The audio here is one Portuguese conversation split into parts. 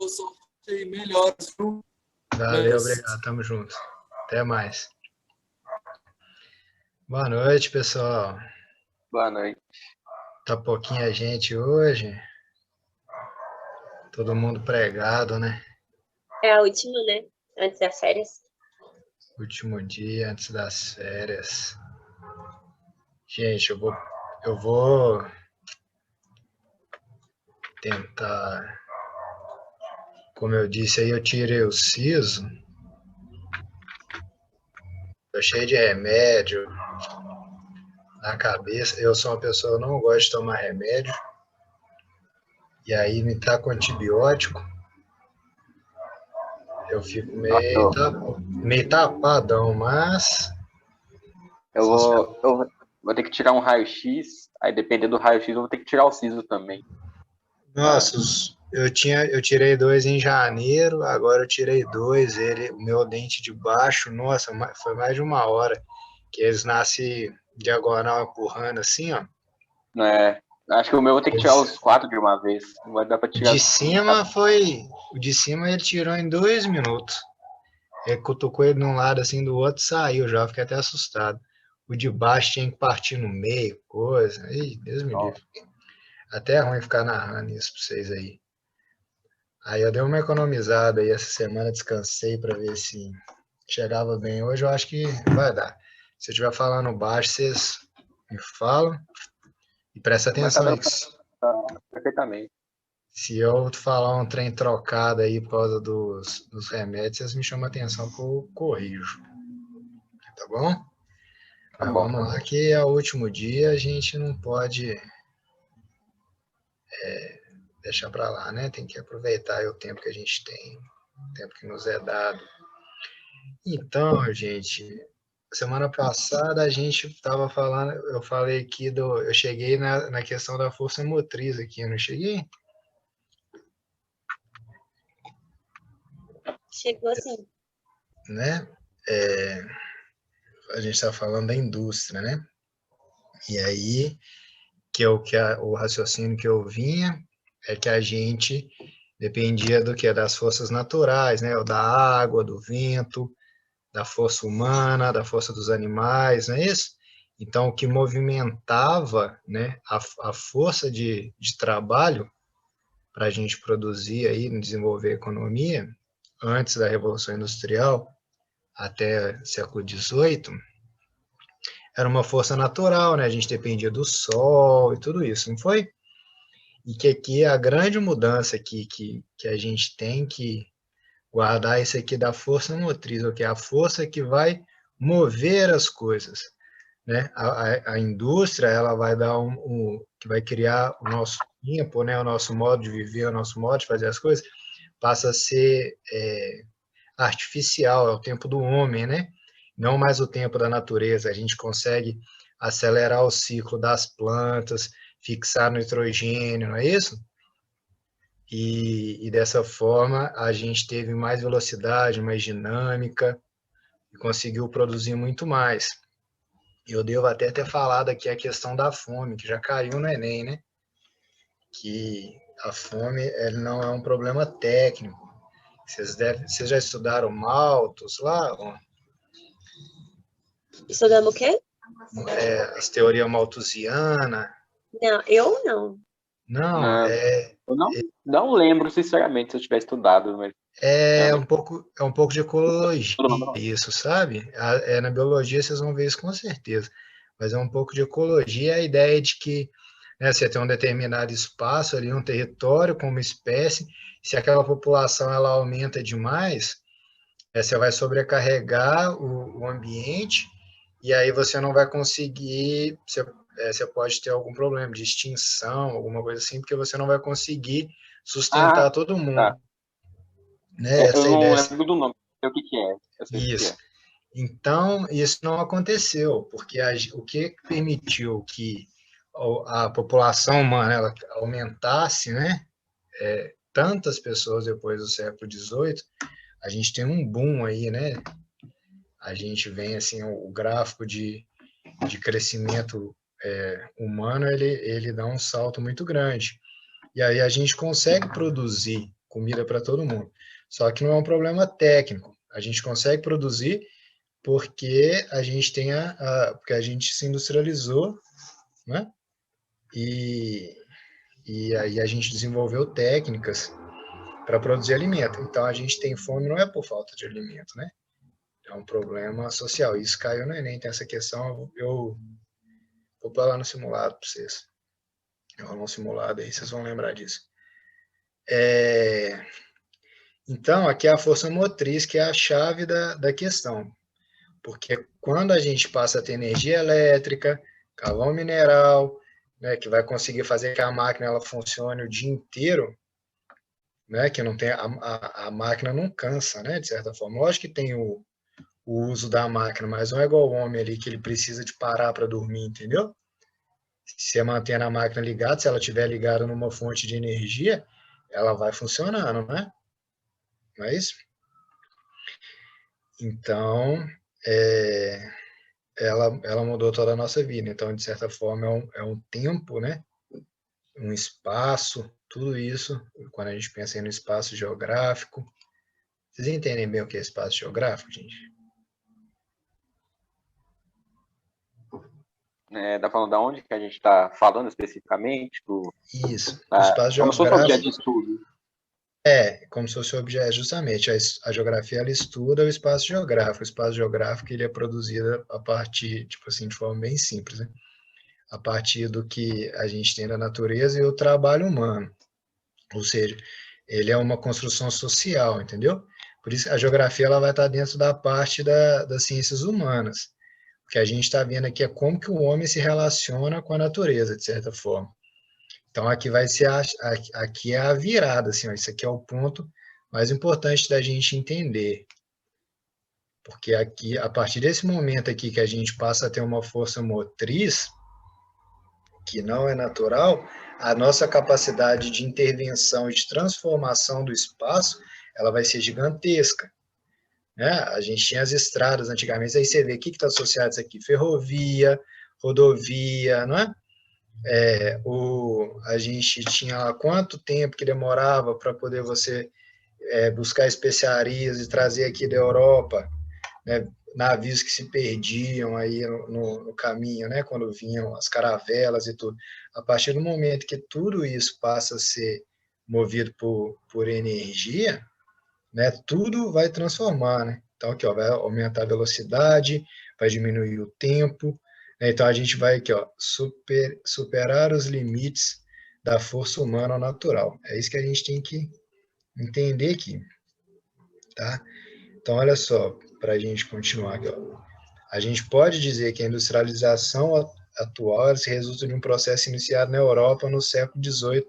sorte e melhoras, viu? Valeu, obrigado, tamo junto. Até mais. Boa noite, pessoal. Boa noite. Tá pouquinha gente hoje. Todo mundo pregado, né? É a última, né? Antes das férias. Último dia antes das férias. Gente, eu vou tentar. Como eu disse aí, eu tirei o siso. Tô cheio de remédio na cabeça. Eu sou uma pessoa que não gosta de tomar remédio. E aí me tá com antibiótico. Eu fico meio tapadão, mas... Eu vou ter que tirar um raio-x, aí dependendo do raio-x eu vou ter que tirar o siso também. Nossa, eu tirei 2 em janeiro, agora eu tirei 2, o meu dente de baixo, nossa, foi mais de 1 hora, que eles nascem diagonal empurrando assim, ó. É, acho que o meu eu vou ter que tirar os 4 de uma vez, não vai dar pra tirar... O de cima ele tirou em 2 minutos. Ele cutucou ele de um lado assim, do outro saiu já, fiquei até assustado. O de baixo tinha que partir no meio, coisa, ih, Deus me livre. Até é ruim ficar narrando isso pra vocês aí. Aí eu dei uma economizada aí essa semana, descansei para ver se chegava bem hoje, eu acho que vai dar. Se eu estiver falando baixo, vocês me falam e presta atenção aí. Perfeitamente. Se eu falar um trem trocado aí por causa dos remédios, vocês me chamam a atenção que eu corrijo. Tá bom? Mas vamos lá que é o último dia, a gente não pode deixar para lá, né? Tem que aproveitar o tempo que a gente tem, o tempo que nos é dado. Então, gente, semana passada a gente estava falando, eu falei aqui eu cheguei na questão da força motriz aqui, não cheguei? Chegou assim. Né? A gente está falando da indústria, né? E aí, o raciocínio que eu vinha é que a gente dependia do que? Das forças naturais, né? Da água, do vento, da força humana, da força dos animais, não é isso? Então, o que movimentava, né, a força de trabalho para a gente produzir aí, desenvolver a economia, antes da Revolução Industrial, até século XVIII, era uma força natural, né? A gente dependia do sol e tudo isso, não foi? E que aqui a grande mudança que a gente tem que guardar isso aqui da força motriz, que é a força que vai mover as coisas, né? A indústria ela vai dar que vai criar o nosso tempo, né? O nosso modo de viver, o nosso modo de fazer as coisas passa a ser artificial, é o tempo do homem, né? Não mais o tempo da natureza. A gente consegue acelerar o ciclo das plantas, fixar nitrogênio, não é isso? E dessa forma a gente teve mais velocidade, mais dinâmica e conseguiu produzir muito mais. Eu devo até ter falado aqui a questão da fome, que já caiu no Enem, né? Que a fome ele não é um problema técnico. Vocês já estudaram Malthus lá? Estudamos o quê? As teorias malthusianas. Não, eu não. Não, eu não lembro, sinceramente, se eu tivesse estudado, mas... É um pouco de ecologia isso, sabe? Na biologia vocês vão ver isso com certeza. Mas é um pouco de ecologia, a ideia de que, né, você tem um determinado espaço ali, um território com uma espécie, se aquela população ela aumenta demais, você vai sobrecarregar o ambiente e aí você não vai conseguir, você pode ter algum problema de extinção, alguma coisa assim, porque você não vai conseguir sustentar todo mundo. Tá. Né? Eu não lembro do nome, sei o que é. Eu sei Isso. O que é. Então, isso não aconteceu, porque o que permitiu que a população humana ela aumentasse, né? Tantas pessoas depois do século XVIII, a gente tem um boom aí, né? A gente vem, assim, o gráfico de crescimento humano, ele dá um salto muito grande. E aí a gente consegue produzir comida para todo mundo. Só que não é um problema técnico. A gente consegue produzir porque a gente tem porque a gente se industrializou, né? E aí a gente desenvolveu técnicas para produzir alimento. Então a gente tem fome não é por falta de alimento, né? É um problema social. Isso caiu no Enem, tem essa questão. Eu vou para lá no simulado para vocês. Eu vou no simulado aí, vocês vão lembrar disso. Então, aqui é a força motriz, que é a chave da questão. Porque quando a gente passa a ter energia elétrica, carvão mineral, né, que vai conseguir fazer que a máquina ela funcione o dia inteiro, né, que não tem, a máquina não cansa, né, de certa forma. Lógico que tem o uso da máquina, mas não é igual o homem ali, que ele precisa de parar para dormir, entendeu? Se você mantém a máquina ligada, se ela estiver ligada numa fonte de energia, ela vai funcionando, né? Não é isso? Então, ela mudou toda a nossa vida. Então, de certa forma, é um tempo, né? Um espaço, tudo isso, quando a gente pensa no espaço geográfico. Vocês entendem bem o que é espaço geográfico, gente? Tá falando da onde que a gente está falando especificamente? Isso. O espaço como se fosse um objeto geográfico de estudo. como se fosse um objeto, justamente. A geografia, ela estuda o espaço geográfico. O espaço geográfico, ele é produzido a partir, tipo assim, de forma bem simples, né? A partir do que a gente tem da natureza e o trabalho humano. Ou seja, ele é uma construção social, entendeu? Por isso, a geografia ela vai estar dentro da parte das ciências humanas. O que a gente está vendo aqui é como que o homem se relaciona com a natureza, de certa forma. Então, aqui vai ser aqui é a virada, assim, ó, isso aqui é o ponto mais importante da gente entender. Porque aqui, a partir desse momento aqui que a gente passa a ter uma força motriz, que não é natural, a nossa capacidade de intervenção e de transformação do espaço, ela vai ser gigantesca. Né? A gente tinha as estradas antigamente, aí você vê o que está associado a isso aqui, ferrovia, rodovia, não é? A gente tinha lá quanto tempo que demorava para poder você buscar especiarias e trazer aqui da Europa, né? Navios que se perdiam aí no caminho, né? Quando vinham as caravelas e tudo. A partir do momento que tudo isso passa a ser movido por energia, né? Tudo vai transformar, né? Então, aqui, ó, vai aumentar a velocidade, vai diminuir o tempo, né? Então, a gente vai aqui, ó, superar os limites da força humana ao natural. É isso que a gente tem que entender aqui, tá? Então, olha só, para a gente continuar aqui, ó. A gente pode dizer que a industrialização atual se resulta de um processo iniciado na Europa no século XVIII,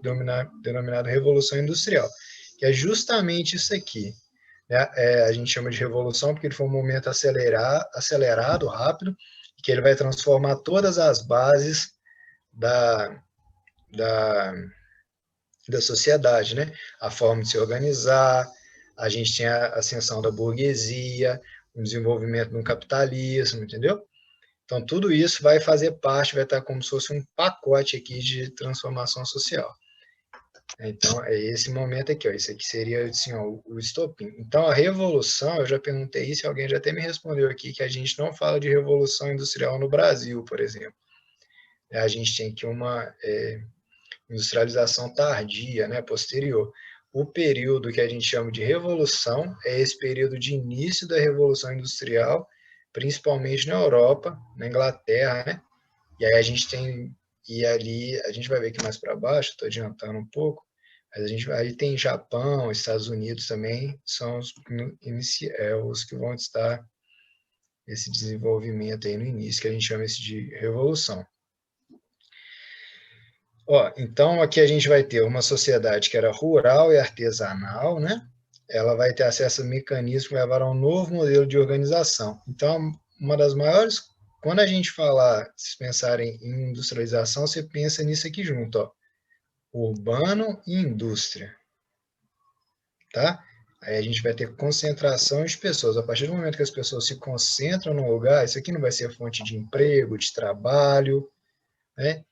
denominado Revolução Industrial, que é justamente isso aqui. Né? A gente chama de revolução porque ele foi um momento acelerado, rápido, e que ele vai transformar todas as bases da sociedade, né? A forma de se organizar, a gente tem a ascensão da burguesia, o desenvolvimento do capitalismo, entendeu? Então, tudo isso vai fazer parte, vai estar como se fosse um pacote aqui de transformação social. Então, é esse momento aqui, ó, isso aqui seria assim, ó, o estopim. Então, a revolução, eu já perguntei isso, alguém já até me respondeu aqui, que a gente não fala de revolução industrial no Brasil, por exemplo. A gente tem aqui uma industrialização tardia, né, posterior. O período que a gente chama de revolução é esse período de início da Revolução Industrial, principalmente na Europa, na Inglaterra, né? E aí a gente tem, e ali, a gente vai ver aqui mais para baixo, estou adiantando um pouco, mas aí tem Japão, Estados Unidos também, são os que vão estar esse desenvolvimento aí no início, que a gente chama isso de revolução. Ó, então, aqui a gente vai ter uma sociedade que era rural e artesanal, né? Ela vai ter acesso a mecanismos que levaram a um novo modelo de organização. Então, uma das maiores, quando a gente falar, se pensarem em industrialização, você pensa nisso aqui junto, ó. Urbano e indústria, tá? Aí a gente vai ter concentração de pessoas. A partir do momento que as pessoas se concentram no lugar, isso aqui não vai ser fonte de emprego, de trabalho, né?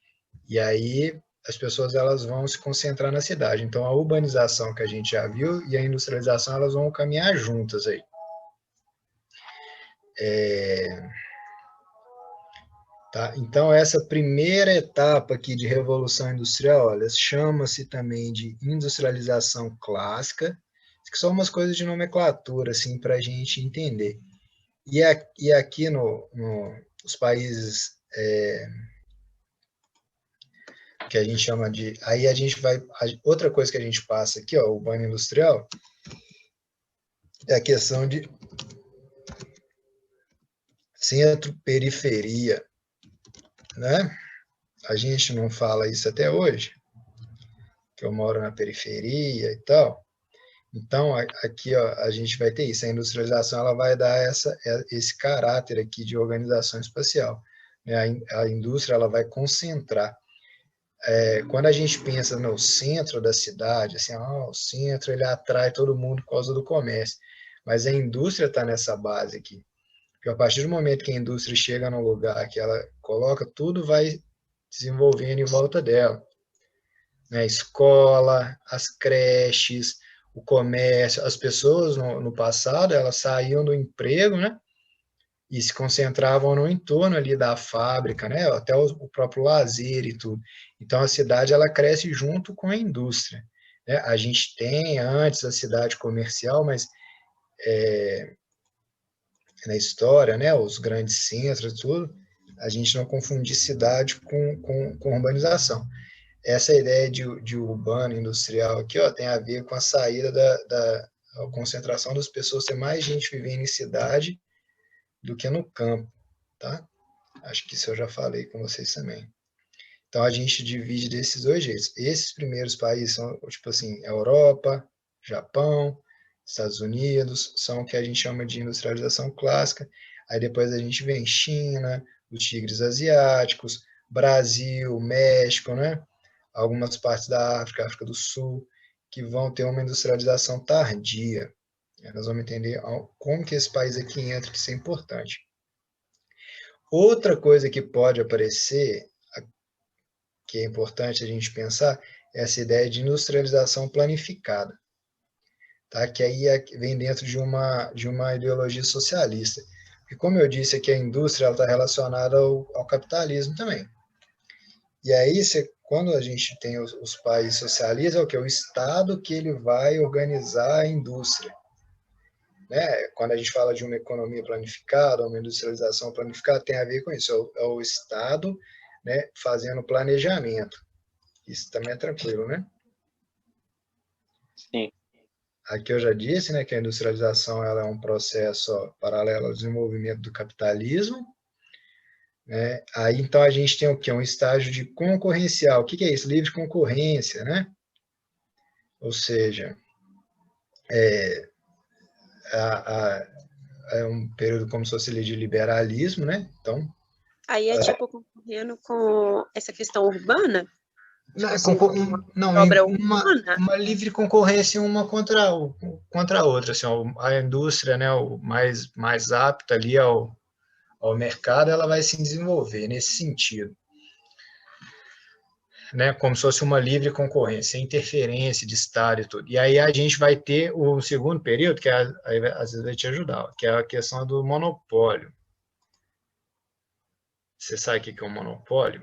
E aí as pessoas elas vão se concentrar na cidade. Então, a urbanização que a gente já viu e a industrialização elas vão caminhar juntas aí. Tá? Então, essa primeira etapa aqui de Revolução Industrial, olha, chama-se também de industrialização clássica, que são umas coisas de nomenclatura, assim, para a gente entender. E aqui nos países que a gente chama de... Aí a gente vai... Outra coisa que a gente passa aqui, ó, o urbano industrial, é a questão de centro-periferia, né? A gente não fala isso até hoje, que eu moro na periferia e tal. Então, aqui ó, a gente vai ter isso. A industrialização ela vai dar esse caráter aqui de organização espacial. A indústria ela vai concentrar. Quando a gente pensa no centro da cidade, assim, o centro ele atrai todo mundo por causa do comércio. Mas a indústria está nessa base aqui. Porque a partir do momento que a indústria chega num lugar que ela coloca, tudo vai desenvolvendo em volta dela. A escola, as creches, o comércio, as pessoas no passado, elas saíam do emprego, né? E se concentravam no entorno ali da fábrica, né? Até o próprio lazer e tudo. Então, a cidade, ela cresce junto com a indústria, né? A gente tem antes a cidade comercial, mas na história, né? Os grandes centros e tudo, a gente não confundir cidade com urbanização. Essa ideia de urbano industrial aqui, ó, tem a ver com a saída da concentração das pessoas, ter mais gente vivendo em cidade do que no campo, tá? Acho que isso eu já falei com vocês também. Então, a gente divide desses dois jeitos. Esses primeiros países são, tipo assim, Europa, Japão, Estados Unidos, são o que a gente chama de industrialização clássica. Aí depois a gente vem China, os tigres asiáticos, Brasil, México, né? Algumas partes da África, África do Sul, que vão ter uma industrialização tardia. Nós vamos entender como que esse país aqui entra, que isso é importante. Outra coisa que pode aparecer, que é importante a gente pensar, é essa ideia de industrialização planificada, tá? Que aí vem dentro de uma ideologia socialista. Porque, como eu disse aqui, a indústria está relacionada ao capitalismo também. E aí, quando a gente tem os países socialistas, é o que? O Estado que ele vai organizar a indústria. Né? Quando a gente fala de uma economia planificada, uma industrialização planificada, tem a ver com isso. É o Estado, né, fazendo planejamento. Isso também é tranquilo, né? Sim. Aqui eu já disse, né, que a industrialização ela é um processo paralelo ao desenvolvimento do capitalismo. Né? Aí, então, a gente tem o quê? Um estágio de concorrencial. O que é isso? Livre concorrência, né? Ou seja, é um período como se fosse ali de liberalismo, né? Então, Aí é tipo concorrendo com essa questão urbana? Não, obra uma livre concorrência uma contra a outra. Assim, a indústria, né, mais apta ali ao mercado, ela vai se desenvolver nesse sentido. Né, como se fosse uma livre concorrência, interferência de Estado e tudo. E aí a gente vai ter o segundo período, que às vezes vai te ajudar, que é a questão do monopólio. Você sabe o que é um monopólio?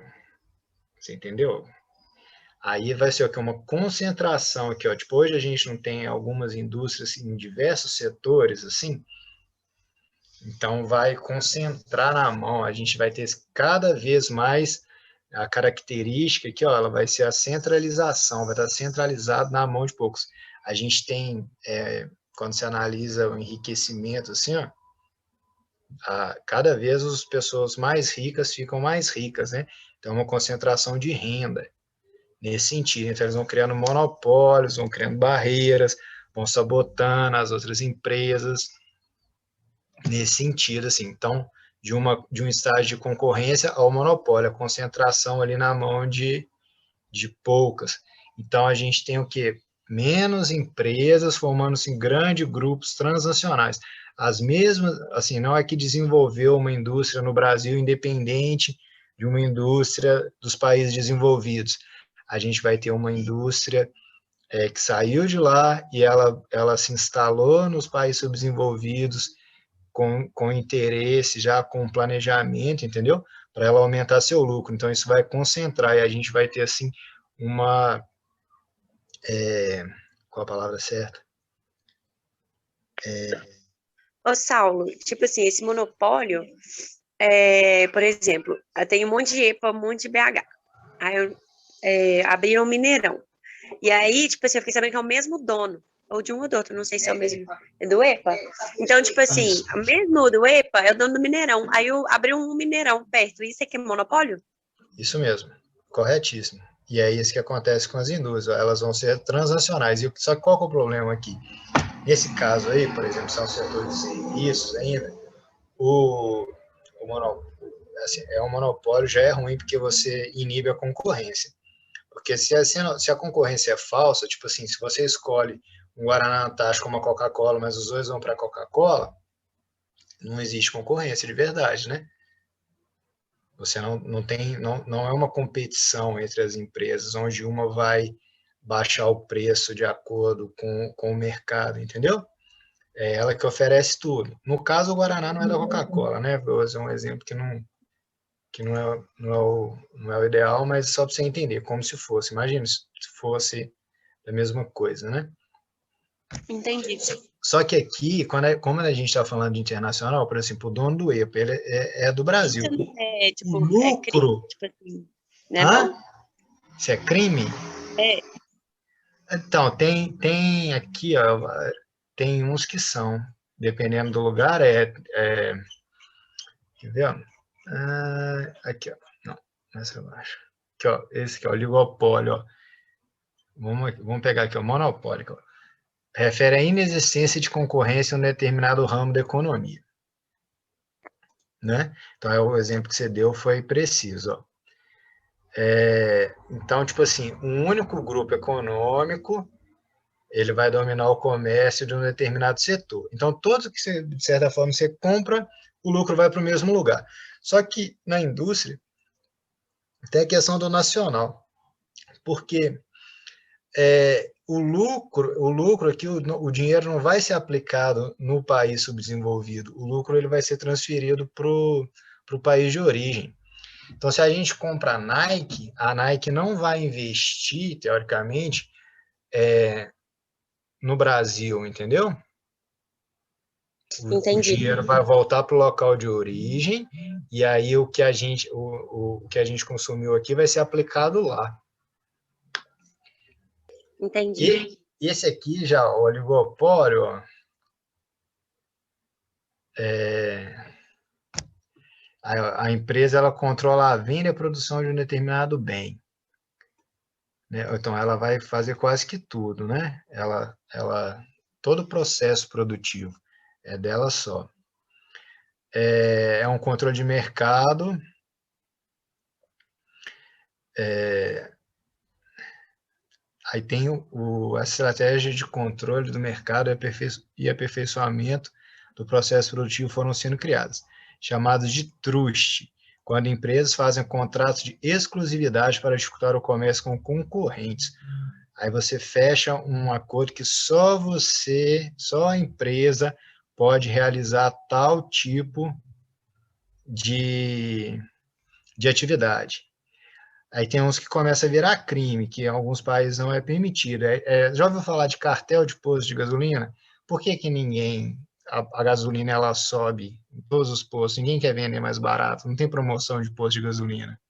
Você entendeu? Aí vai ser o que? Uma concentração aqui, ó. Tipo, hoje a gente não tem algumas indústrias em diversos setores, assim, então vai concentrar na mão, a gente vai ter cada vez mais a característica aqui, ó, ela vai ser a centralização, vai estar centralizado na mão de poucos. A gente tem, quando se analisa o enriquecimento, assim, ó, cada vez as pessoas mais ricas ficam mais ricas, né? Então, uma concentração de renda nesse sentido. Então, eles vão criando monopólios, vão criando barreiras, vão sabotando as outras empresas, nesse sentido, assim. Então, de um estágio de concorrência ao monopólio, a concentração ali na mão de poucas. Então, a gente tem o quê? Menos empresas formando-se em grandes grupos transnacionais. As mesmas, assim, não é que desenvolveu uma indústria no Brasil independente de uma indústria dos países desenvolvidos. a gente vai ter uma indústria que saiu de lá e ela se instalou nos países subdesenvolvidos com interesse, já com planejamento, entendeu? Para ela aumentar seu lucro. Então, isso vai concentrar e a gente vai ter, assim, uma... qual a palavra certa? Ô, Saulo, tipo assim, esse monopólio, por exemplo, eu tenho um monte de EPA, um monte de BH. Aí abriram um Mineirão. E aí, tipo assim, eu fiquei sabendo que é o mesmo dono. Ou de um ou do outro, não sei se é o mesmo. É do EPA? Então, tipo assim, o mesmo do EPA é o dono do Mineirão. Aí abriu um Mineirão perto. Isso aqui é monopólio? Isso mesmo, corretíssimo. E é isso que acontece com as indústrias, elas vão ser transacionais. Só que qual que é o problema aqui? Nesse caso aí, por exemplo, são setores de serviços ainda, o monopólio, assim, um monopólio já é ruim porque você inibe a concorrência. Porque se a concorrência é falsa, tipo assim, se você escolhe um Guaraná Antártico como a Coca-Cola, mas os dois vão para a Coca-Cola, não existe concorrência de verdade, né? Você não é uma competição entre as empresas, onde uma vai baixar o preço de acordo com o mercado, entendeu? É ela que oferece tudo. No caso, o Guaraná não é da Coca-Cola, né? Vou usar um exemplo que não é o ideal, mas só para você entender, como se fosse. Imagina se fosse a mesma coisa, né? Entendi. Só que aqui, como a gente está falando de internacional, por exemplo, o dono do EPA, ele é do Brasil. Tipo, O lucro... crime, tipo assim, né, Hã? não? Isso é crime? É. Então, tem aqui, ó, tem uns que são, dependendo do lugar, quer ver, ó? Aqui, ó, não, mais pra baixo. Aqui, ó, esse aqui, ó, oligopólio, ó. Vamos pegar aqui, ó, monopólio, ó. Refere à inexistência de concorrência em um determinado ramo da economia, né? Então, o exemplo que você deu foi preciso, ó. Então, tipo assim, um único grupo econômico ele vai dominar o comércio de um determinado setor. Então, todo que você, de certa forma, você compra, o lucro vai para o mesmo lugar. Só que na indústria tem a questão do nacional, porque o lucro aqui, o dinheiro não vai ser aplicado no país subdesenvolvido, o lucro ele vai ser transferido para o país de origem. Então, se a gente compra a Nike não vai investir, teoricamente, no Brasil, entendeu? O Entendi. dinheiro vai voltar para o local de origem e aí o que a gente consumiu aqui vai ser aplicado lá. Entendi. E esse aqui já, o oligopólio, ó, a empresa ela controla a venda e a produção de um determinado bem, né? Então ela vai fazer quase que tudo, né? Todo o processo produtivo é dela só. É um controle de mercado. Aí tem a estratégia de controle do mercado e aperfeiçoamento do processo produtivo foram sendo criadas, chamados de trust, quando empresas fazem contratos de exclusividade para disputar o comércio com concorrentes. Aí você fecha um acordo que só a empresa pode realizar tal tipo de atividade. Aí tem uns que começam a virar crime, que em alguns países não é permitido. Já ouviu falar de cartel de posto de gasolina? Por que que a gasolina ela sobe em todos os postos? Ninguém quer vender mais barato, não tem promoção de posto de gasolina.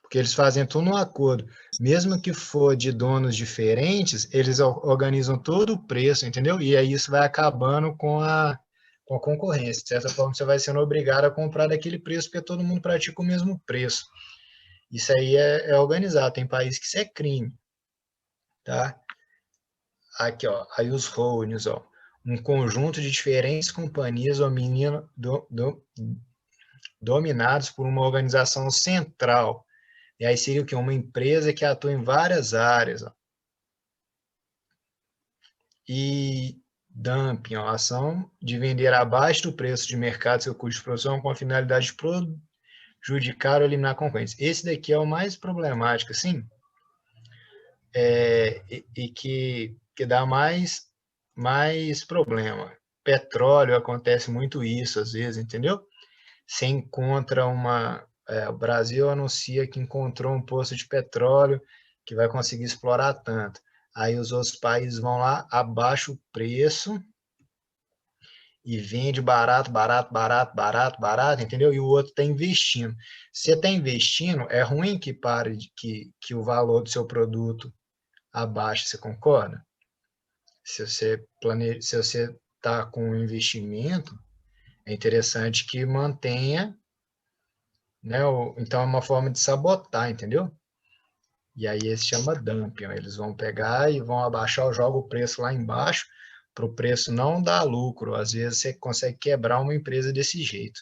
Porque eles fazem tudo num acordo. Mesmo que for de donos diferentes, eles organizam todo o preço, entendeu? E aí isso vai acabando com a concorrência. De certa forma, você vai sendo obrigado a comprar daquele preço, porque todo mundo pratica o mesmo preço. Isso aí é organizado, tem país que isso é crime, tá? Aqui, ó, aí os holdings, ó, um conjunto de diferentes companhias dominados por uma organização central. E aí seria o quê? Uma empresa que atua em várias áreas, ó. E dumping, ó, ação de vender abaixo do preço de mercado seu custo de produção com a finalidade de prejudicar ou eliminar a concorrência. Esse daqui é o mais problemático, assim, e que dá mais problema. Petróleo, acontece muito isso, às vezes, entendeu? Você encontra o Brasil anuncia que encontrou um poço de petróleo que vai conseguir explorar tanto. Aí os outros países vão lá, abaixa o preço e vende barato, barato, barato, barato, barato, entendeu? E o outro está investindo. Se você está investindo, é ruim que pare que o valor do seu produto abaixe, você concorda? Se você está com um investimento, é interessante que mantenha, né? Então é uma forma de sabotar, entendeu? E aí esse chama dumping. Eles vão pegar e vão abaixar, joga o preço lá embaixo, para o preço não dar lucro. Às vezes você consegue quebrar uma empresa desse jeito.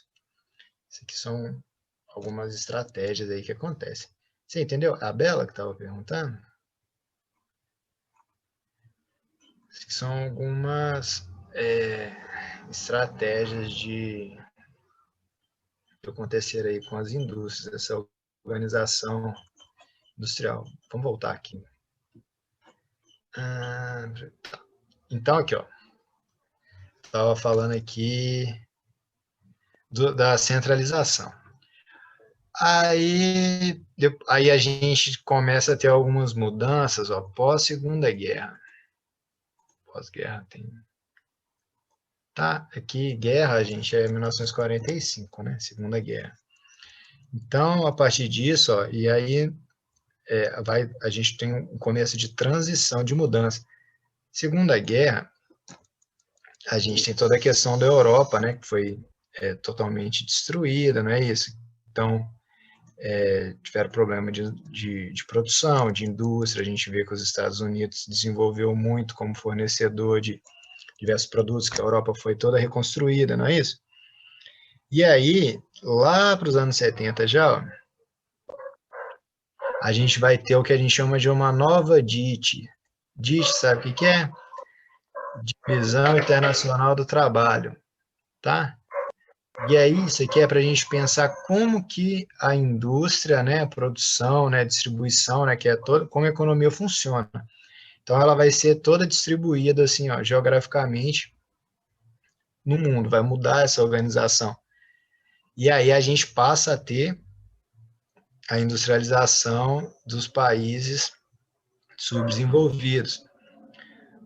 Isso aqui são algumas estratégias aí que acontecem. Você entendeu? A Bela que estava perguntando? Isso aqui são algumas estratégias de acontecer aí com as indústrias, essa organização industrial. Vamos voltar aqui. Então, aqui, ó. Estava falando aqui da centralização. Aí a gente começa a ter algumas mudanças, ó, pós-Segunda Guerra. Pós-guerra tem... Tá, aqui, guerra, gente, é 1945, né? Segunda Guerra. Então, a partir disso, ó, e aí a gente tem um começo de transição, de mudança. Segunda Guerra, a gente tem toda a questão da Europa, né, que foi totalmente destruída, não é isso? Então, tiveram problema de produção, de indústria. A gente vê que os Estados Unidos desenvolveu muito como fornecedor de diversos produtos, que a Europa foi toda reconstruída, não é isso? E aí, lá para os anos 70 já, ó, a gente vai ter o que a gente chama de uma nova DIT. DIT, sabe o que é? Divisão Internacional do Trabalho, tá? E aí, isso aqui é para a gente pensar como que a indústria, né, a produção, né, a distribuição, né, que é toda, como a economia funciona. Então, ela vai ser toda distribuída, assim, ó, geograficamente no mundo, vai mudar essa organização. E aí a gente passa a ter a industrialização dos países subdesenvolvidos.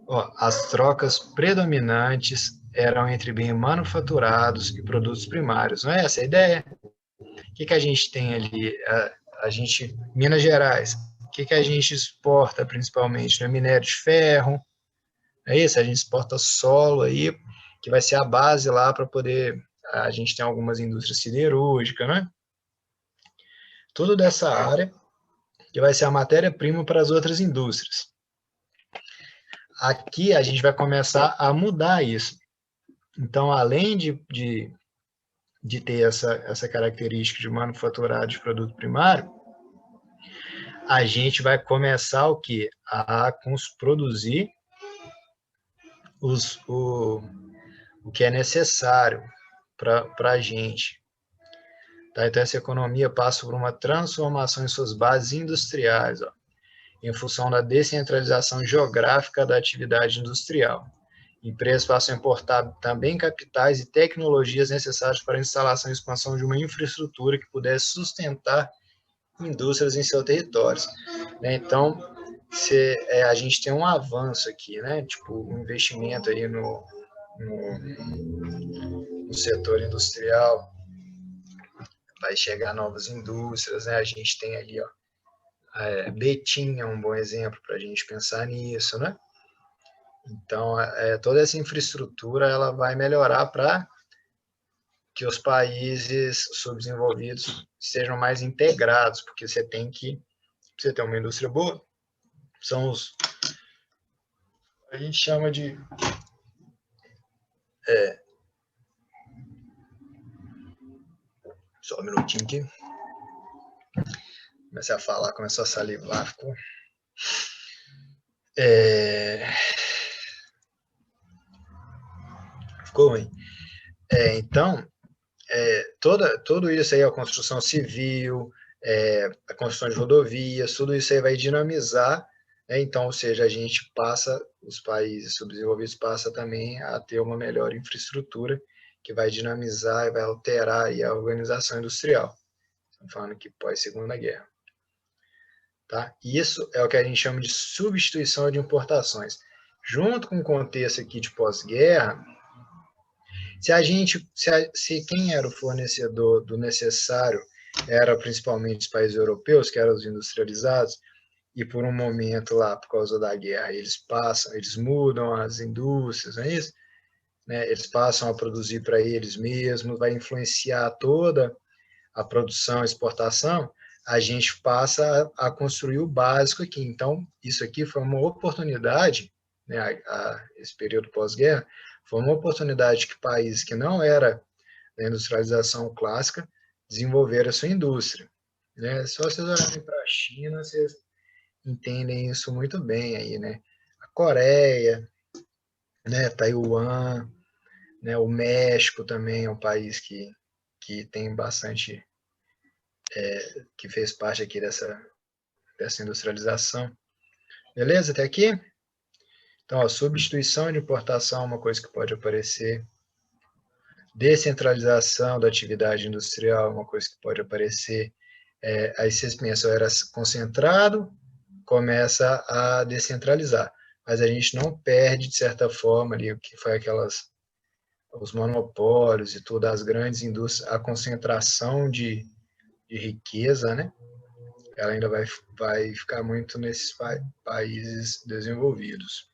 Ó, as trocas predominantes eram entre bens manufaturados e produtos primários, não é essa a ideia? O que a gente tem ali? A gente, Minas Gerais, o que a gente exporta principalmente? É minério de ferro, é isso? A gente exporta solo aí, que vai ser a base lá para poder... A gente tem algumas indústrias siderúrgicas, né? Tudo dessa área que vai ser a matéria-prima para as outras indústrias. Aqui a gente vai começar a mudar isso. Então, além de ter essa característica de manufaturado de produto primário, a gente vai começar o quê? A produzir o que é necessário para a gente. Tá? Então, essa economia passa por uma transformação em suas bases industriais, ó, em função da descentralização geográfica da atividade industrial. Empresas passam a importar também capitais e tecnologias necessárias para a instalação e expansão de uma infraestrutura que pudesse sustentar indústrias em seus territórios. Então, a gente tem um avanço aqui, né? Tipo, um investimento aí no setor industrial, vai chegar novas indústrias, né? A gente tem ali, ó, Betim é um bom exemplo para a gente pensar nisso, né? Então, toda essa infraestrutura ela vai melhorar para que os países subdesenvolvidos sejam mais integrados, porque você ter uma indústria boa, a gente chama de só um minutinho aqui. Comecei a falar, começou a salivar, ficou ruim. Então, tudo isso aí, a construção civil, a construção de rodovias, tudo isso aí vai dinamizar, né? Então, ou seja, a gente passa, os países subdesenvolvidos passam também a ter uma melhor infraestrutura que vai dinamizar e vai alterar aí a organização industrial. Estamos falando aqui pós-Segunda Guerra. Tá? Isso é o que a gente chama de substituição de importações. Junto com o contexto aqui de pós-guerra, se quem era o fornecedor do necessário era principalmente os países europeus, que eram os industrializados, e por um momento lá, por causa da guerra, eles mudam as indústrias, não é isso? Né? Eles passam a produzir para eles mesmos, vai influenciar toda a produção, a exportação, a gente passa a construir o básico aqui. Então, isso aqui foi uma oportunidade, né, esse período pós-guerra, foi uma oportunidade que países que não era da industrialização clássica desenvolveram a sua indústria. Né? Só vocês olharem para a China, vocês entendem isso muito bem aí, né? A Coreia, né, Taiwan, né, o México também é um país que tem bastante, que fez parte aqui dessa industrialização. Beleza? Até aqui? Então, a substituição de importação é uma coisa que pode aparecer. Descentralização da atividade industrial é uma coisa que pode aparecer. Aí vocês pensam, era concentrado, começa a descentralizar. Mas a gente não perde, de certa forma, ali, o que foi os monopólios e tudo, as grandes indústrias, a concentração de riqueza, né? Ela ainda vai ficar muito nesses países desenvolvidos.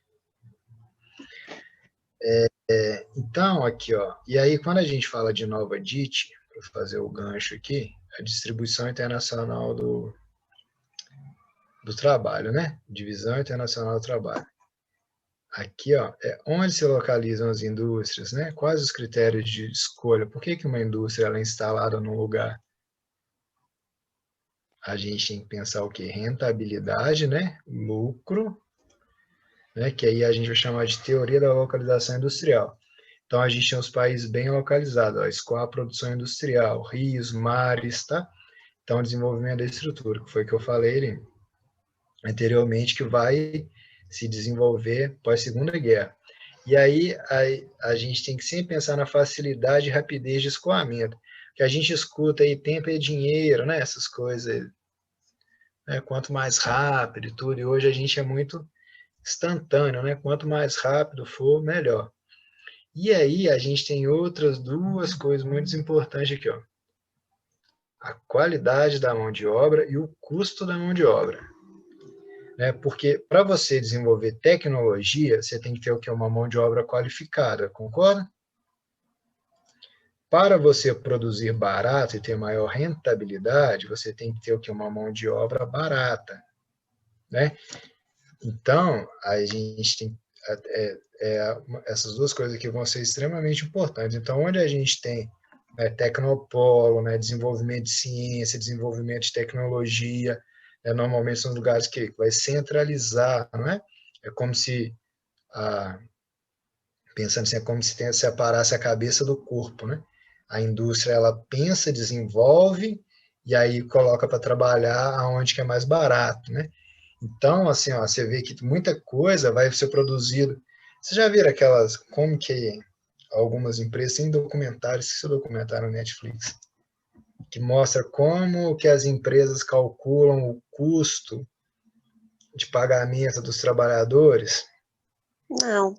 Então, aqui, ó, e aí quando a gente fala de nova DIT, para fazer o gancho aqui, a distribuição internacional do trabalho, né? Divisão Internacional do Trabalho. Aqui, ó, é onde se localizam as indústrias, né? Quais os critérios de escolha? Por que uma indústria ela é instalada num lugar? A gente tem que pensar o quê? Rentabilidade, né? Lucro, né? Que aí a gente vai chamar de teoria da localização industrial. Então, a gente tem os países bem localizados, ó, escoar a produção industrial, rios, mares, tá? Então, desenvolvimento da estrutura, que foi que eu falei anteriormente, que vai se desenvolver pós-Segunda Guerra. E aí, a gente tem que sempre pensar na facilidade e rapidez de escoamento. Que a gente escuta aí, tempo é dinheiro, né? Essas coisas, né? Quanto mais rápido e tudo, e hoje a gente é muito instantâneo, né? Quanto mais rápido for, melhor. E aí a gente tem outras duas coisas muito importantes aqui, ó. A qualidade da mão de obra e o custo da mão de obra. Né? Porque para você desenvolver tecnologia, você tem que ter o que? Uma mão de obra qualificada, concorda? Para você produzir barato e ter maior rentabilidade, você tem que ter o que? Uma mão de obra barata. Né? Então, a gente tem essas duas coisas aqui vão ser extremamente importantes. Então, onde a gente tem tecnopolo, né, desenvolvimento de ciência, desenvolvimento de tecnologia, normalmente são lugares que vai centralizar, não é? É como se, pensando assim, é como se separasse a cabeça do corpo, né? A indústria, ela pensa, desenvolve, e aí coloca para trabalhar aonde que é mais barato, né? Então, assim, ó, você vê que muita coisa vai ser produzida. Vocês já viram como que algumas empresas têm documentários, esse documentário no Netflix, que mostra como que as empresas calculam o custo de pagamento dos trabalhadores? Não.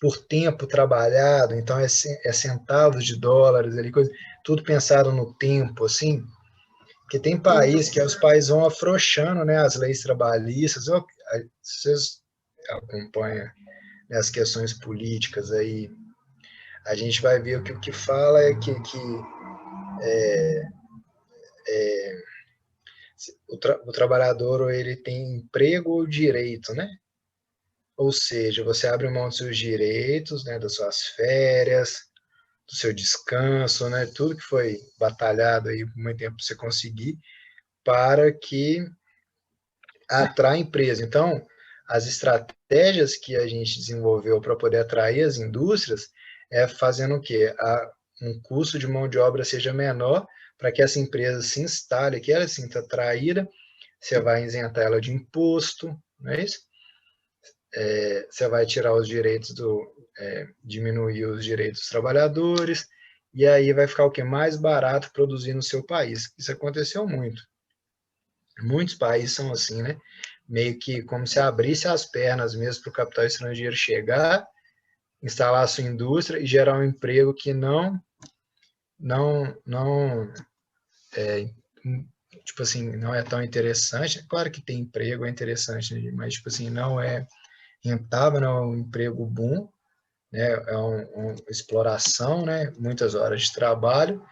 Por tempo trabalhado, então é centavos de dólares, ali, tudo pensado no tempo, assim. Porque tem país que os países vão afrouxando, né, as leis trabalhistas. Vocês acompanham, né, as questões políticas aí, a gente vai ver que o que fala é que o trabalhador ele tem emprego ou direito, né? Ou seja, você abre mão dos seus direitos, né, das suas férias, do seu descanso, né, tudo que foi batalhado aí por muito tempo para você conseguir, para que atraia a empresa. Então, as estratégias que a gente desenvolveu para poder atrair as indústrias é fazendo o quê? um custo de mão de obra seja menor, para que essa empresa se instale aqui, ela se sinta atraída, você vai isentar ela de imposto, não é isso? Você vai tirar os direitos diminuir os direitos dos trabalhadores, e aí vai ficar o que? Mais barato produzir no seu país. Isso aconteceu muito. Muitos países são assim, né? Meio que como se abrisse as pernas mesmo para o capital estrangeiro chegar, instalar a sua indústria e gerar um emprego que tipo assim, não é tão interessante. Claro que tem emprego, é interessante, né? Mas, tipo assim, não é rentável, não é um emprego bom, né? É uma exploração, né? Muitas horas de trabalho,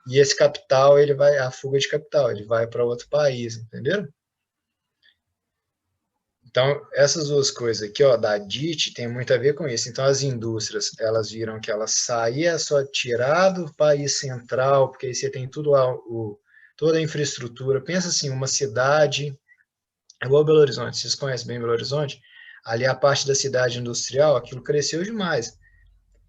e esse capital, a fuga de capital, ele vai para outro país, entendeu? Então, essas duas coisas aqui, ó, da DIT, tem muito a ver com isso. Então, as indústrias, elas viram que elas saíam só tirar do país central, porque aí você tem tudo lá, toda a infraestrutura. Pensa assim, uma cidade, igual Belo Horizonte, vocês conhecem bem Belo Horizonte? Ali a parte da cidade industrial, aquilo cresceu demais.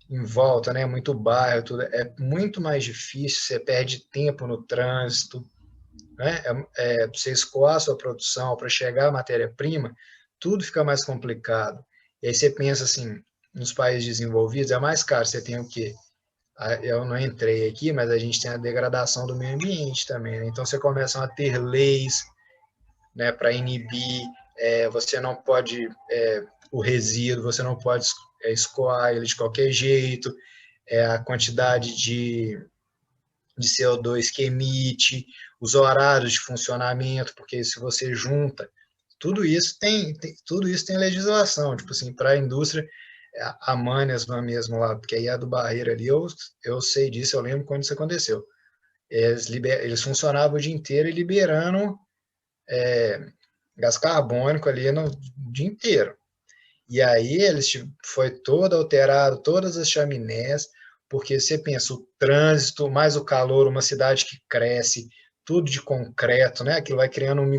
Em volta, né? Muito bairro, tudo. É muito mais difícil, você perde tempo no trânsito, né? Para você escoar a sua produção, para chegar a matéria-prima, tudo fica mais complicado. E aí você pensa assim, nos países desenvolvidos é mais caro, você tem o quê? Eu não entrei aqui, mas a gente tem a degradação do meio ambiente também, né? Então você começa a ter leis, né, para inibir, você não pode, o resíduo, você não pode escoar ele de qualquer jeito, a quantidade de CO2 que emite, os horários de funcionamento, porque se você junta, tudo isso tem legislação, tipo assim, para a indústria, a Mannesmann mesmo lá, porque aí a do Barreiro ali, eu sei disso, eu lembro quando isso aconteceu. Eles funcionavam o dia inteiro e liberando gás carbônico ali no dia inteiro. E aí foi todo alterado, todas as chaminés, porque você pensa, o trânsito, mais o calor, uma cidade que cresce, tudo de concreto, né? Aquilo vai criando um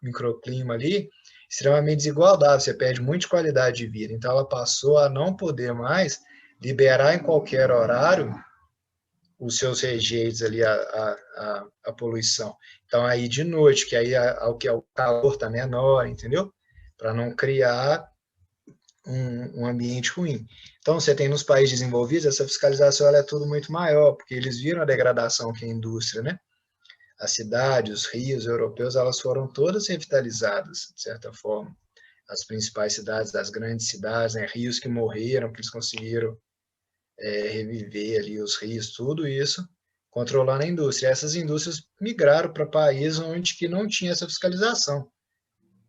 microclima ali, extremamente desigualdade, você perde muita qualidade de vida. Então ela passou a não poder mais liberar em qualquer horário os seus rejeitos ali, a poluição. Então aí de noite, que aí o calor está menor, entendeu? Para não criar um ambiente ruim. Então, você tem nos países desenvolvidos, essa fiscalização ela é tudo muito maior, porque eles viram a degradação que é a indústria, né? As cidades, os rios europeus, elas foram todas revitalizadas, de certa forma. As principais cidades, das grandes cidades, né? Rios que morreram, que eles conseguiram reviver ali os rios, tudo isso, controlando a indústria. Essas indústrias migraram para países onde que não tinha essa fiscalização.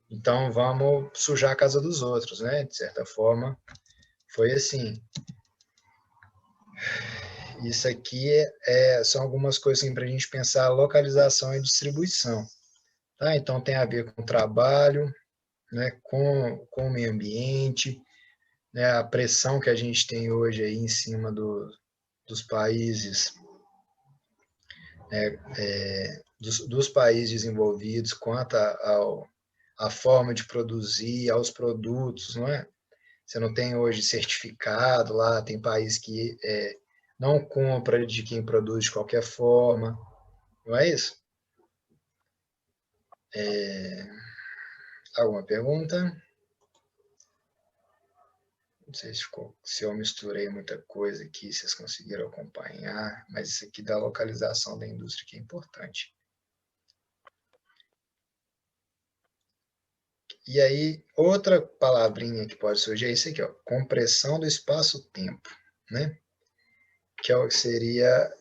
Então, vamos sujar a casa dos outros, né? De certa forma, foi assim. Isso aqui são algumas coisas assim, para a gente pensar localização e distribuição. Tá? Então, tem a ver com o trabalho, né? com o meio ambiente, né? A pressão que a gente tem hoje aí em cima dos países, dos países desenvolvidos, quanto à forma de produzir, aos produtos, não é? Você não tem hoje certificado lá, tem país que não compra de quem produz de qualquer forma, não é isso? Alguma pergunta? Não sei se eu misturei muita coisa aqui, vocês conseguiram acompanhar, mas isso aqui da localização da indústria que é importante. E aí, outra palavrinha que pode surgir é isso aqui, ó, compressão do espaço-tempo, né? Que seria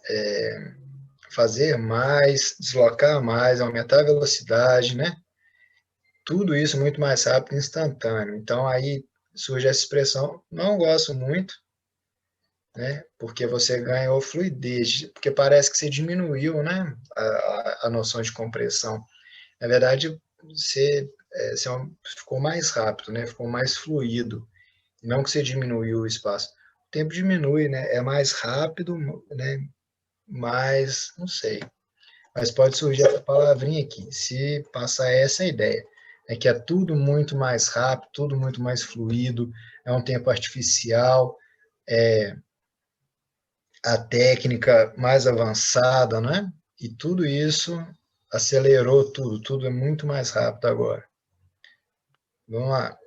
fazer mais, deslocar mais, aumentar a velocidade, né? Tudo isso muito mais rápido e instantâneo. Então, aí surge essa expressão, não gosto muito, né? Porque você ganhou fluidez, porque parece que você diminuiu, né? A noção de compressão. Na verdade, você ficou mais rápido, né? Ficou mais fluido. Não que você diminuiu o espaço. O tempo diminui, né? É mais rápido, né? Mas, não sei. Mas pode surgir essa palavrinha aqui, se passar essa ideia, é que é tudo muito mais rápido, tudo muito mais fluido, é um tempo artificial, a técnica mais avançada, né? E tudo isso acelerou tudo é muito mais rápido agora. Vamos lá.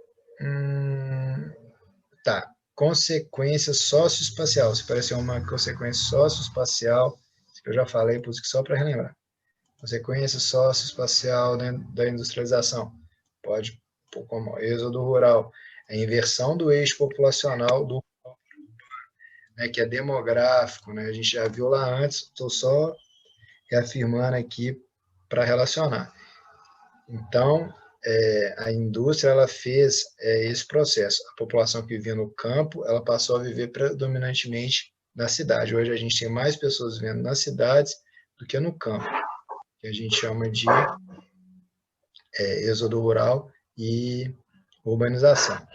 Tá. Consequência socioespacial. Se parecer uma consequência socioespacial, que eu já falei, por isso que só para relembrar. Consequência socioespacial da industrialização. Pode pôr como êxodo rural. A inversão do eixo populacional do né, que é demográfico, né? A gente já viu lá antes, estou só reafirmando aqui para relacionar. Então, a indústria ela fez esse processo. A população que vivia no campo, ela passou a viver predominantemente na cidade. Hoje a gente tem mais pessoas vivendo nas cidades do que no campo, que a gente chama de êxodo rural e urbanização.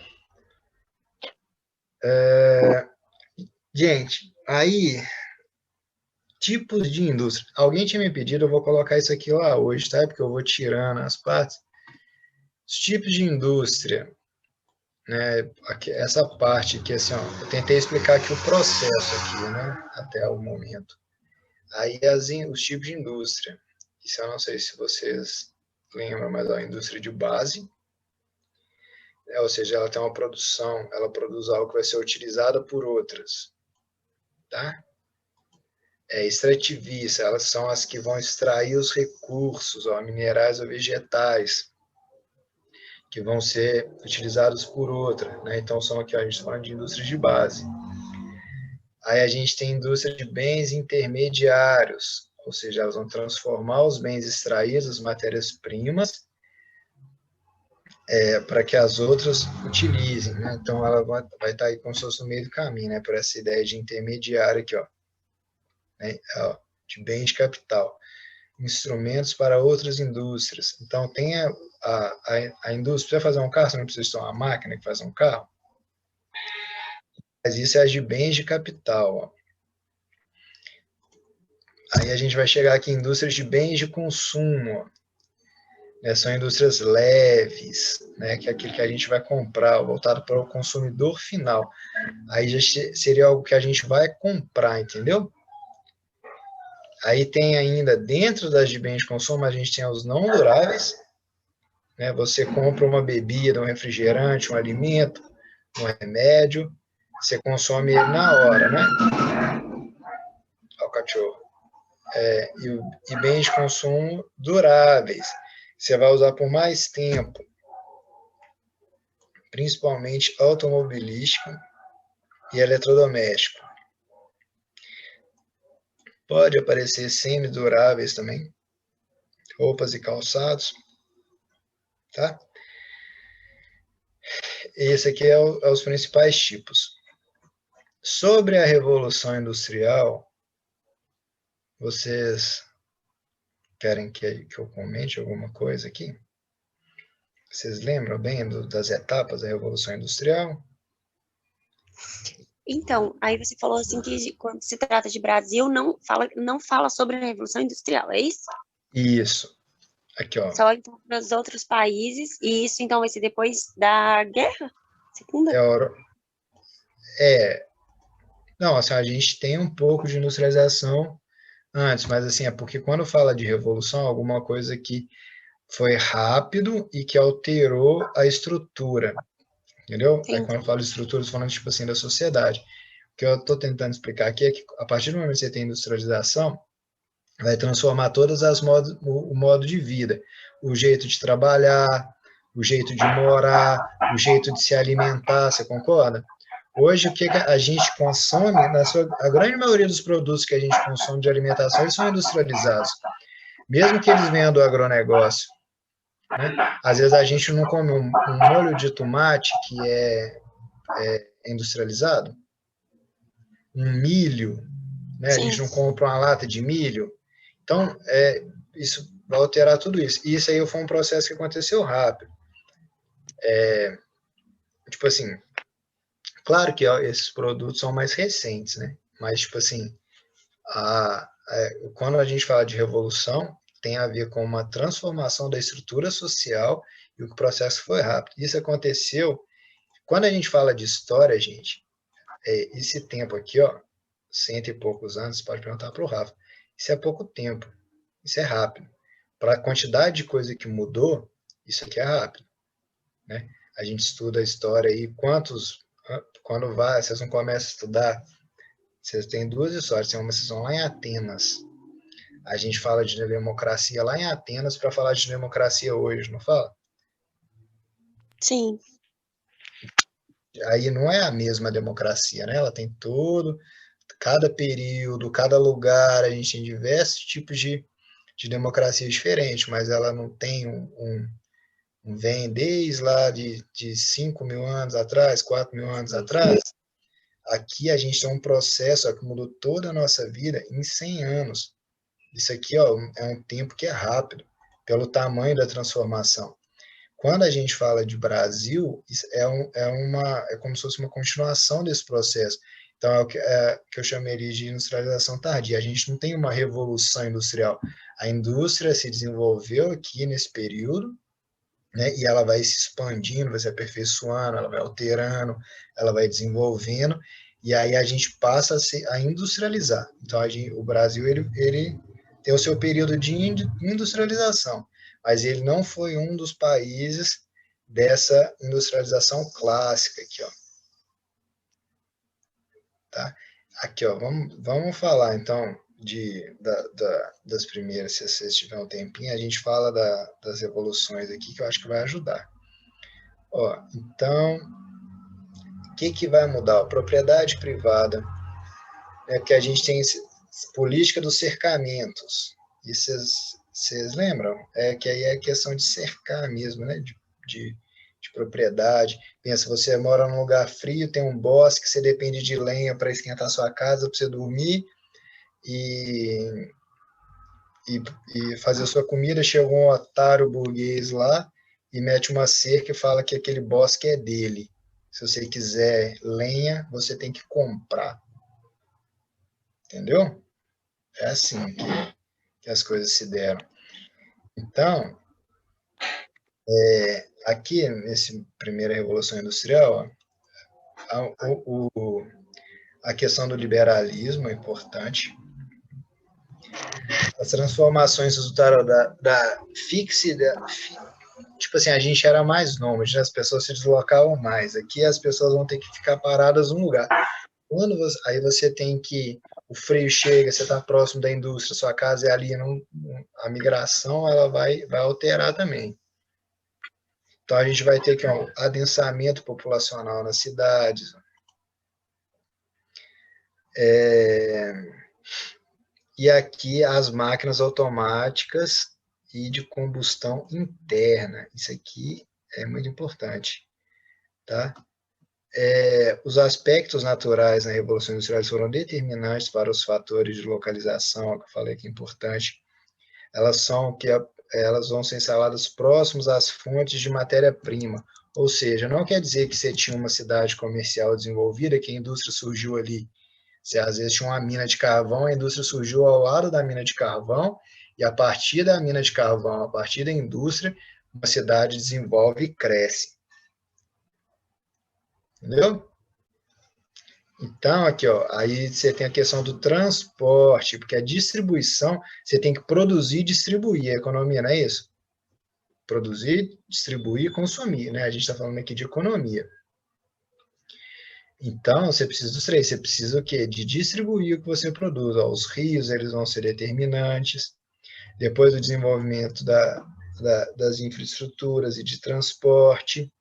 Gente, aí, tipos de indústria. Alguém tinha me pedido, eu vou colocar isso aqui lá hoje, tá? Porque eu vou tirando as partes. Os tipos de indústria, né? Essa parte aqui, assim, ó, eu tentei explicar aqui o processo aqui, né? Até o momento. Aí, os tipos de indústria. Isso eu não sei se vocês lembram, mas é a indústria de base. Ou seja, ela tem uma produção, ela produz algo que vai ser utilizado por outras. Tá? Extrativista, elas são as que vão extrair os recursos, ó, minerais ou vegetais, que vão ser utilizados por outra, né? Então, são aqui, ó, a gente está falando de indústria de base. Aí a gente tem indústria de bens intermediários, ou seja, elas vão transformar os bens extraídos, matérias-primas, para que as outras utilizem, né? Então, ela vai estar aí como se fosse no meio do caminho, né? Por essa ideia de intermediário aqui, ó. Né? De bem de capital, instrumentos para outras indústrias. Então, tem a indústria, precisa fazer um carro, você não precisa ter uma máquina que faz um carro, mas isso é de bens de capital. Ó. Aí a gente vai chegar aqui em indústrias de bens de consumo, ó. Né, são indústrias leves, né, que é aquilo que a gente vai comprar, voltado para o consumidor final. Aí já seria algo que a gente vai comprar, entendeu? Aí tem ainda, dentro das de bens de consumo, a gente tem os não duráveis, né? Você compra uma bebida, um refrigerante, um alimento, um remédio, você consome ele na hora, né? Olha o cachorro. E bens de consumo duráveis, você vai usar por mais tempo, principalmente automobilístico e eletrodoméstico. Pode aparecer semiduráveis também, roupas e calçados, tá? Esse aqui é os principais tipos. Sobre a Revolução Industrial, vocês querem que eu comente alguma coisa aqui? Vocês lembram bem das etapas da Revolução Industrial? Então, aí você falou assim que quando se trata de Brasil, não fala sobre a Revolução Industrial, é isso? Isso. Aqui, ó. Só então para os outros países, e isso então vai ser depois da guerra? Segunda? Não, assim, a gente tem um pouco de industrialização antes, mas assim, é porque quando fala de revolução, alguma coisa que foi rápido e que alterou a estrutura, entendeu? Aí quando eu falo de estrutura, eu estou falando, tipo assim, da sociedade. O que eu estou tentando explicar aqui é que, a partir do momento que você tem industrialização, vai transformar o modo de vida, o jeito de trabalhar, o jeito de morar, o jeito de se alimentar, você concorda? Hoje, o que a gente consome, a grande maioria dos produtos que a gente consome de alimentação, eles são industrializados. Mesmo que eles venham do agronegócio. Né? Às vezes a gente não come um molho de tomate que é industrializado, um milho, né? A gente não compra uma lata de milho. Então, isso vai alterar tudo isso. E isso aí foi um processo que aconteceu rápido. Tipo assim, claro que esses produtos são mais recentes, né? Mas, tipo assim, quando a gente fala de revolução, tem a ver com uma transformação da estrutura social e o processo foi rápido. Isso aconteceu, quando a gente fala de história, gente, esse tempo aqui, ó, cento e poucos anos, você pode perguntar para o Rafa. Isso é pouco tempo, isso é rápido. Para a quantidade de coisa que mudou, isso aqui é rápido, né? A gente estuda a história aí, quando vocês não começam a estudar, vocês têm duas histórias, tem uma sessão lá em Atenas, a gente fala de democracia lá em Atenas para falar de democracia hoje, não fala? Sim. Aí não é a mesma democracia, né? Ela tem cada período, cada lugar, a gente tem diversos tipos de democracia diferentes, mas ela não tem vem desde lá de 5.000 anos atrás, 4.000 anos atrás. Aqui a gente tem um processo que mudou toda a nossa vida em 100 anos. Isso aqui ó, é um tempo que é rápido, pelo tamanho da transformação. Quando a gente fala de Brasil, é como se fosse uma continuação desse processo. Então, é o que eu chamaria de industrialização tardia. A gente não tem uma revolução industrial. A indústria se desenvolveu aqui nesse período, né, e ela vai se expandindo, vai se aperfeiçoando, ela vai alterando, ela vai desenvolvendo, e aí a gente passa a industrializar. Então, o Brasil ele tem o seu período de industrialização, mas ele não foi um dos países dessa industrialização clássica aqui, ó. Tá? Aqui, ó, vamos falar, então, das primeiras, se vocês tiverem um tempinho, a gente fala das revoluções aqui, que eu acho que vai ajudar. Ó, então, o que vai mudar? A propriedade privada, né, porque a gente tem política dos cercamentos, e vocês lembram? Que aí é questão de cercar mesmo, né, de propriedade. Pensa, você mora num lugar frio, tem um bosque, você depende de lenha para esquentar sua casa, para você dormir, e fazer sua comida, chega um otário burguês lá e mete uma cerca e fala que aquele bosque é dele. Se você quiser lenha, você tem que comprar. Entendeu? É assim que as coisas se deram. Então, aqui, nessa primeira Revolução Industrial, a questão do liberalismo é importante. As transformações resultaram da tipo assim, a gente era mais nômade, as pessoas se deslocavam mais. Aqui as pessoas vão ter que ficar paradas num lugar. Aí você tem o frio chega, você está próximo da indústria, sua casa é ali, a migração ela vai alterar também. Então a gente vai ter aqui um adensamento populacional nas cidades. E aqui as máquinas automáticas e de combustão interna. Isso aqui é muito importante. Tá? Os aspectos naturais na Revolução Industrial foram determinantes para os fatores de localização, que eu falei que é importante. Elas vão ser instaladas próximos às fontes de matéria-prima. Ou seja, não quer dizer que você tinha uma cidade comercial desenvolvida, que a indústria surgiu ali. Você às vezes tinha uma mina de carvão, a indústria surgiu ao lado da mina de carvão, e a partir da mina de carvão, a partir da indústria, uma cidade desenvolve e cresce. Entendeu? Então, aqui, ó, aí você tem a questão do transporte, porque a distribuição, você tem que produzir e distribuir a economia, não é isso? Produzir, distribuir e consumir, né? A gente está falando aqui de economia. Então, você precisa dos três. Você precisa o quê? De distribuir o que você produz. Ó, os rios, eles vão ser determinantes. Depois do desenvolvimento das infraestruturas e de transporte,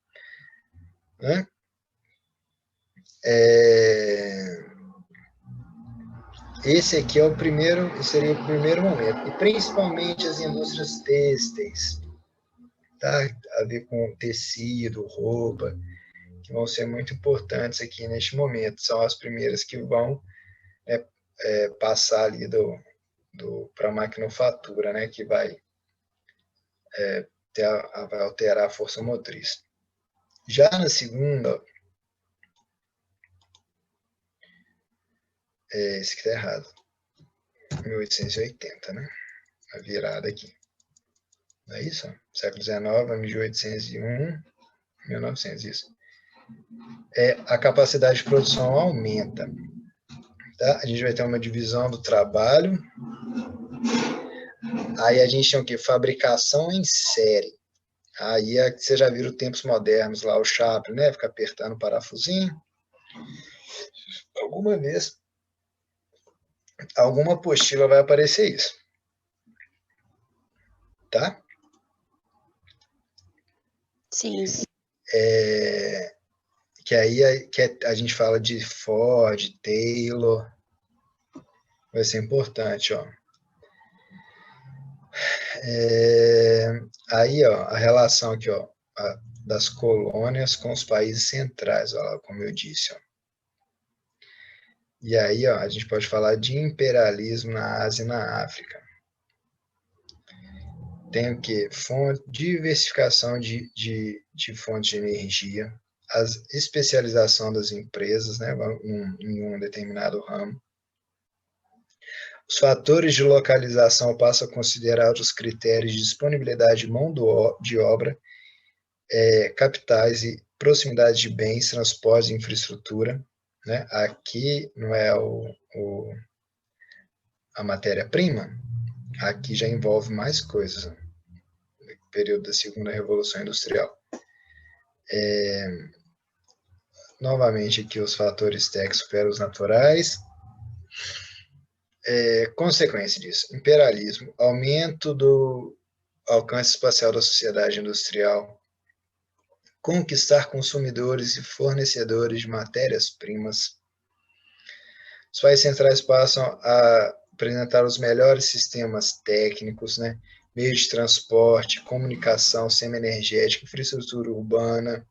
né? Esse aqui seria o primeiro momento. E principalmente as indústrias têxteis, tá? A ver com tecido, roupa, que vão ser muito importantes aqui neste momento. São as primeiras que vão passar ali para a maquinofatura, né? Que vai alterar a força motriz. Já na segunda, esse aqui está errado, 1880, né? A virada aqui. Não é isso? Século XIX, 1801, 1900, isso. A capacidade de produção aumenta. tá? A gente vai ter uma divisão do trabalho. Aí a gente tem o quê? Fabricação em série. Aí você já viram tempos modernos lá, o Chaplin, né? Fica apertando o parafusinho. Alguma vez, alguma apostila vai aparecer isso. Tá? Sim. Que aí a gente fala de Ford, Taylor. Vai ser importante, ó. Aí, ó, a relação aqui, ó, das colônias com os países centrais, ó, como eu disse, ó. E aí, ó, a gente pode falar de imperialismo na Ásia e na África. Tem o quê? Diversificação de fontes de energia, a especialização das empresas, né, em um determinado ramo. Os fatores de localização passam a considerar os critérios de disponibilidade de mão de obra, capitais e proximidade de bens, transporte e infraestrutura. Né? Aqui não é a matéria-prima, aqui já envolve mais coisas, né? No período da segunda revolução industrial. Novamente aqui os fatores técnicos superam os naturais. Consequência disso, imperialismo, aumento do alcance espacial da sociedade industrial, conquistar consumidores e fornecedores de matérias-primas. Os países centrais passam a apresentar os melhores sistemas técnicos, né? Meios de transporte, comunicação semi-energética, infraestrutura urbana.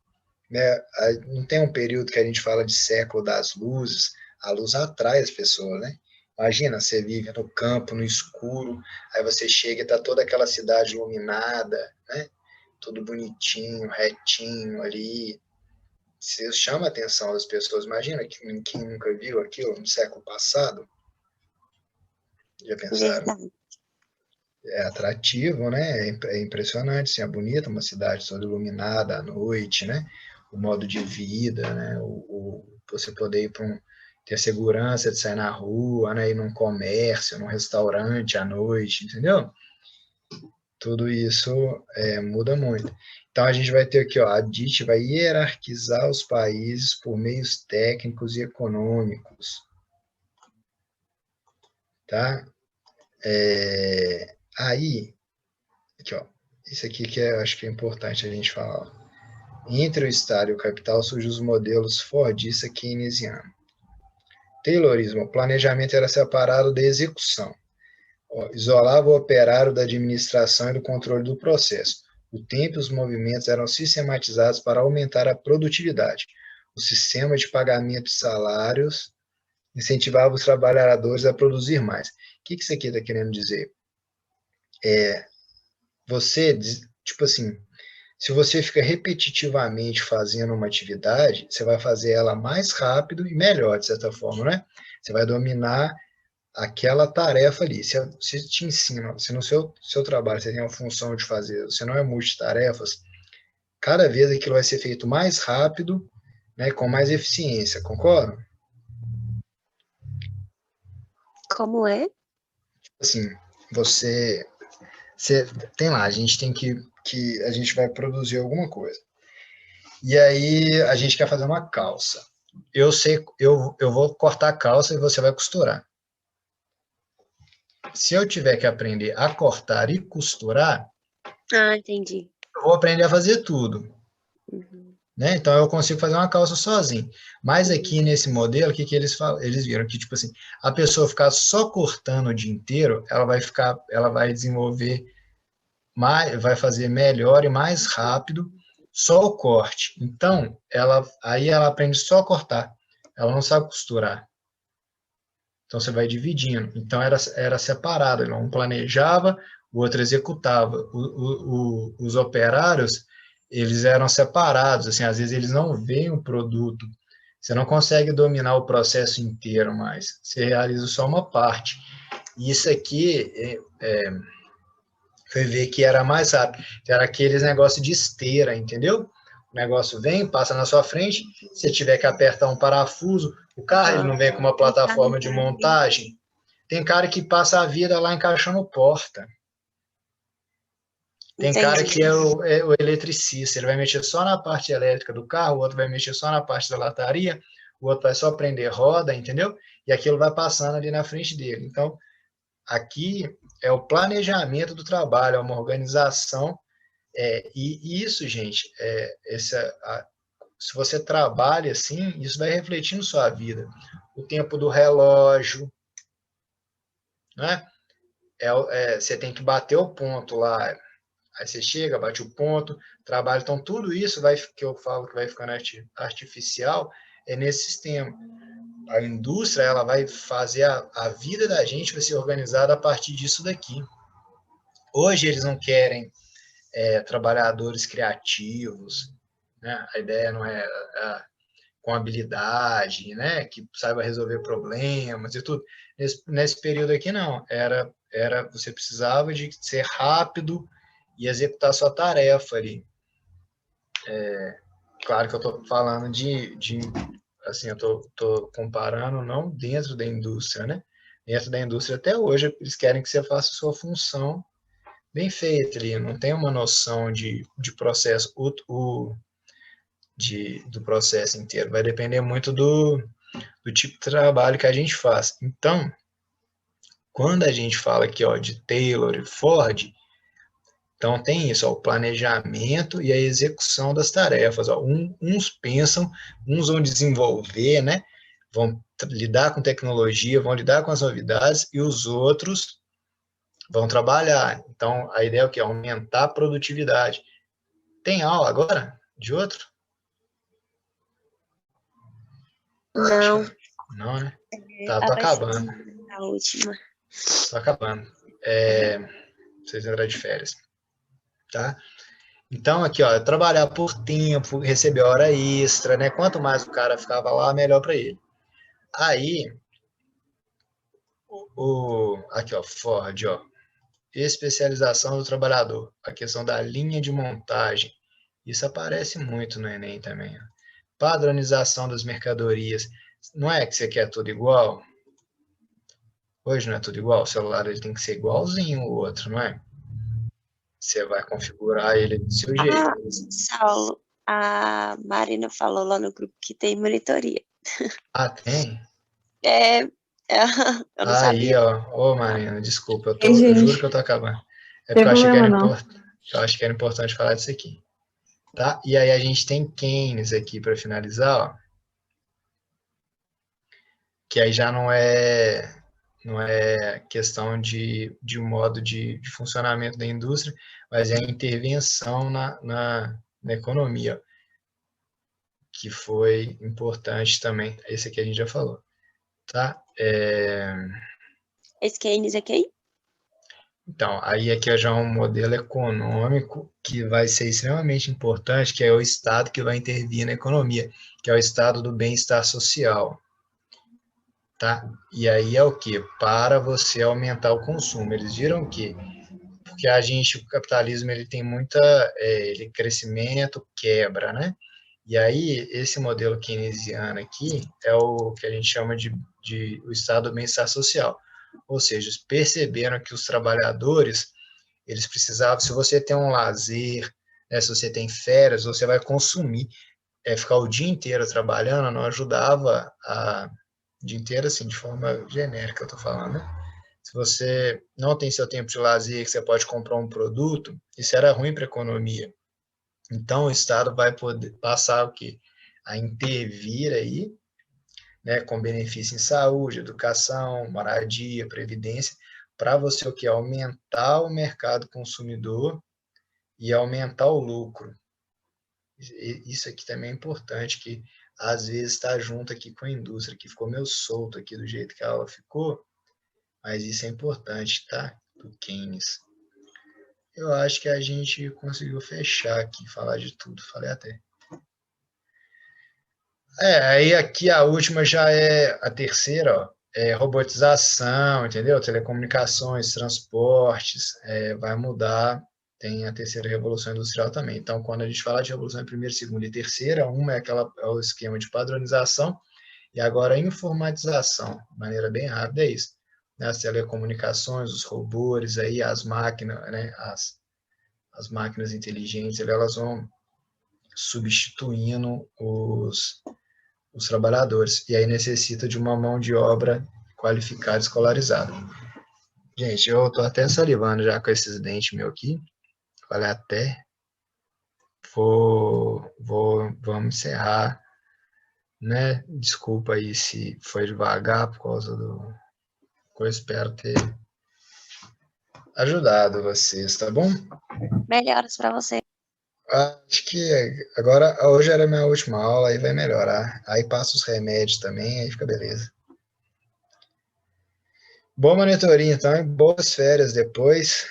Né? Não tem um período que a gente fala de século das luzes, a luz atrai as pessoas, né? Imagina, você vive no campo, no escuro, aí você chega e está toda aquela cidade iluminada, né? Tudo bonitinho, retinho ali. Você chama a atenção das pessoas. Imagina quem nunca viu aquilo no século passado. Já pensaram? Verdade. É atrativo, né? É impressionante, assim, é bonita, uma cidade toda iluminada à noite, né? O modo de vida, né? Você poder ir ter a segurança de sair na rua, né? Ir num comércio, num restaurante à noite, entendeu? Tudo isso muda muito. Então, a gente vai ter aqui, ó, a DIT vai hierarquizar os países por meios técnicos e econômicos. Tá? Aí, aqui, ó, isso aqui que acho que é importante a gente falar. Entre o Estado e o capital surgem os modelos fordista e keynesiano. Taylorismo, o planejamento era separado da execução. Isolava o operário da administração e do controle do processo. O tempo e os movimentos eram sistematizados para aumentar a produtividade. O sistema de pagamento de salários incentivava os trabalhadores a produzir mais. O que isso aqui está querendo dizer? Você, tipo assim, se você fica repetitivamente fazendo uma atividade, você vai fazer ela mais rápido e melhor, de certa forma, né? Você vai dominar aquela tarefa ali. Se te ensina, se no seu trabalho você tem a função de fazer, você não é multitarefas, cada vez aquilo vai ser feito mais rápido, né, com mais eficiência, concorda? Como é? Assim, você tem lá, a gente tem que a gente vai produzir alguma coisa. E aí a gente quer fazer uma calça. Eu vou cortar a calça e você vai costurar. Se eu tiver que aprender a cortar e costurar, Entendi. eu vou aprender a fazer tudo. Uhum. Né? Então eu consigo fazer uma calça sozinho. Mas aqui nesse modelo, o que eles falam? Eles viram que, tipo assim, a pessoa ficar só cortando o dia inteiro, ela vai desenvolver mais, vai fazer melhor e mais rápido só o corte. Então, aí ela aprende só a cortar. Ela não sabe costurar. Então você vai dividindo. Então era separado. Um planejava, o outro executava. Os operários, eles eram separados. Assim, às vezes eles não veem o produto. Você não consegue dominar o processo inteiro, mas você realiza só uma parte. E isso aqui foi ver que era mais rápido. Era aqueles negócios de esteira, entendeu? O negócio vem, passa na sua frente, se tiver que apertar um parafuso, o carro ele não vem com uma plataforma de montagem. Tem cara que passa a vida lá encaixando porta. Tem cara que é o eletricista, ele vai mexer só na parte elétrica do carro, o outro vai mexer só na parte da lataria, o outro vai só prender roda, entendeu? E aquilo vai passando ali na frente dele. Então, aqui é o planejamento do trabalho, é uma organização, e isso, gente, se você trabalha assim, isso vai refletir na sua vida. O tempo do relógio, né? Você tem que bater o ponto lá. Aí você chega, bate o ponto, trabalha. Então, tudo isso que eu falo que vai ficando artificial é nesse sistema. A indústria ela vai fazer a vida da gente vai ser organizada a partir disso daqui. Hoje eles não querem trabalhadores criativos, né? A ideia não é com habilidade, né? Que saiba resolver problemas e tudo. Nesse período aqui, não. Você precisava de ser rápido e executar sua tarefa ali. Claro que eu estou falando assim, eu estou comparando não dentro da indústria, né? Dentro da indústria, até hoje, eles querem que você faça a sua função bem feita ali, não tem uma noção de processo, do processo inteiro. Vai depender muito do tipo de trabalho que a gente faz. Então, quando a gente fala aqui de Taylor e Ford, então tem isso, o planejamento e a execução das tarefas. Uns pensam, uns vão desenvolver, né? Vão lidar com tecnologia, vão lidar com as novidades, e os outros vão trabalhar. Então, a ideia é o quê? Aumentar a produtividade. Tem aula agora de outro? Não. Não, né? Tá, tô acabando. A última. Tô acabando. Vocês entraram de férias. Tá? Então, aqui, trabalhar por tempo, receber hora extra, né? Quanto mais o cara ficava lá, melhor para ele. Aí, aqui, Ford, especialização do trabalhador, a questão da linha de montagem. Isso aparece muito no Enem também. Padronização das mercadorias. Não é que você quer tudo igual? Hoje não é tudo igual. O celular ele tem que ser igualzinho o outro, não é? Você vai configurar ele do seu jeito. Saulo, a Marina falou lá no grupo que tem monitoria. Ah, tem? Eu não sabia. Ô, Marina, desculpa, eu juro que eu tô acabando. É porque eu achei que era importante falar disso aqui. Tá? E aí a gente tem Keynes aqui para finalizar, que aí já não é questão de modo de funcionamento da indústria, mas é a intervenção na economia, que foi importante também. Esse aqui a gente já falou. Tá? Esse Keynes aqui? Então, aí aqui já é um modelo econômico que vai ser extremamente importante, que é o Estado que vai intervir na economia, que é o Estado do bem-estar social. Tá? E aí é o quê? Para você aumentar o consumo. Eles viram que, porque o capitalismo, ele tem ele crescimento, quebra, né? E aí, esse modelo keynesiano aqui é o que a gente chama de o Estado do bem-estar social. Ou seja, eles perceberam que os trabalhadores, eles precisavam, se você tem um lazer, né, se você tem férias, você vai consumir. Ficar o dia inteiro trabalhando não ajudava o dia inteiro, assim, de forma genérica, eu estou falando, né? Se você não tem seu tempo de lazer, que você pode comprar um produto, isso era ruim para a economia. Então, o Estado vai poder passar o quê? A intervir aí, né, com benefício em saúde, educação, moradia, previdência, para você o quê? Aumentar o mercado consumidor e aumentar o lucro. Isso aqui também é importante, que às vezes está junto aqui com a indústria, que ficou meio solto aqui do jeito que a aula ficou, mas isso é importante, tá? Do Keynes. Eu acho que a gente conseguiu fechar aqui, falar de tudo, falei até. Aí aqui a última já é a terceira, robotização, entendeu? Telecomunicações, transportes, vai mudar tem a terceira revolução industrial também. Então, quando a gente fala de revolução em primeira, segunda e terceira, uma é o esquema de padronização, e agora a informatização, de maneira bem rápida, é isso. As telecomunicações, os robôs, aí, as máquinas, né, as máquinas inteligentes, elas vão substituindo os trabalhadores, e aí necessita de uma mão de obra qualificada, escolarizada. Gente, eu tô até salivando já com esses dentes meus aqui. Falei até. Vamos encerrar, né? Desculpa aí se foi devagar por causa do... Eu espero ter ajudado vocês, tá bom? Melhoras para você. Acho que agora, hoje era a minha última aula, aí vai melhorar. Aí passa os remédios também, aí fica beleza. Boa monitoria, então, e boas férias depois.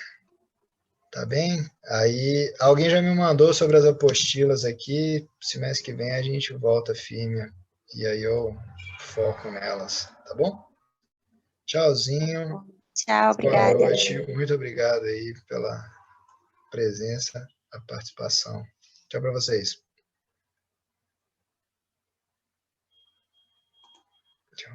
Tá bem? Aí, alguém já me mandou sobre as apostilas aqui. Semestre que vem a gente volta firme. E aí eu foco nelas, tá bom? Tchauzinho. Tchau, Boa obrigada. noite. Muito obrigado aí pela presença, a participação. Tchau para vocês. Tchau.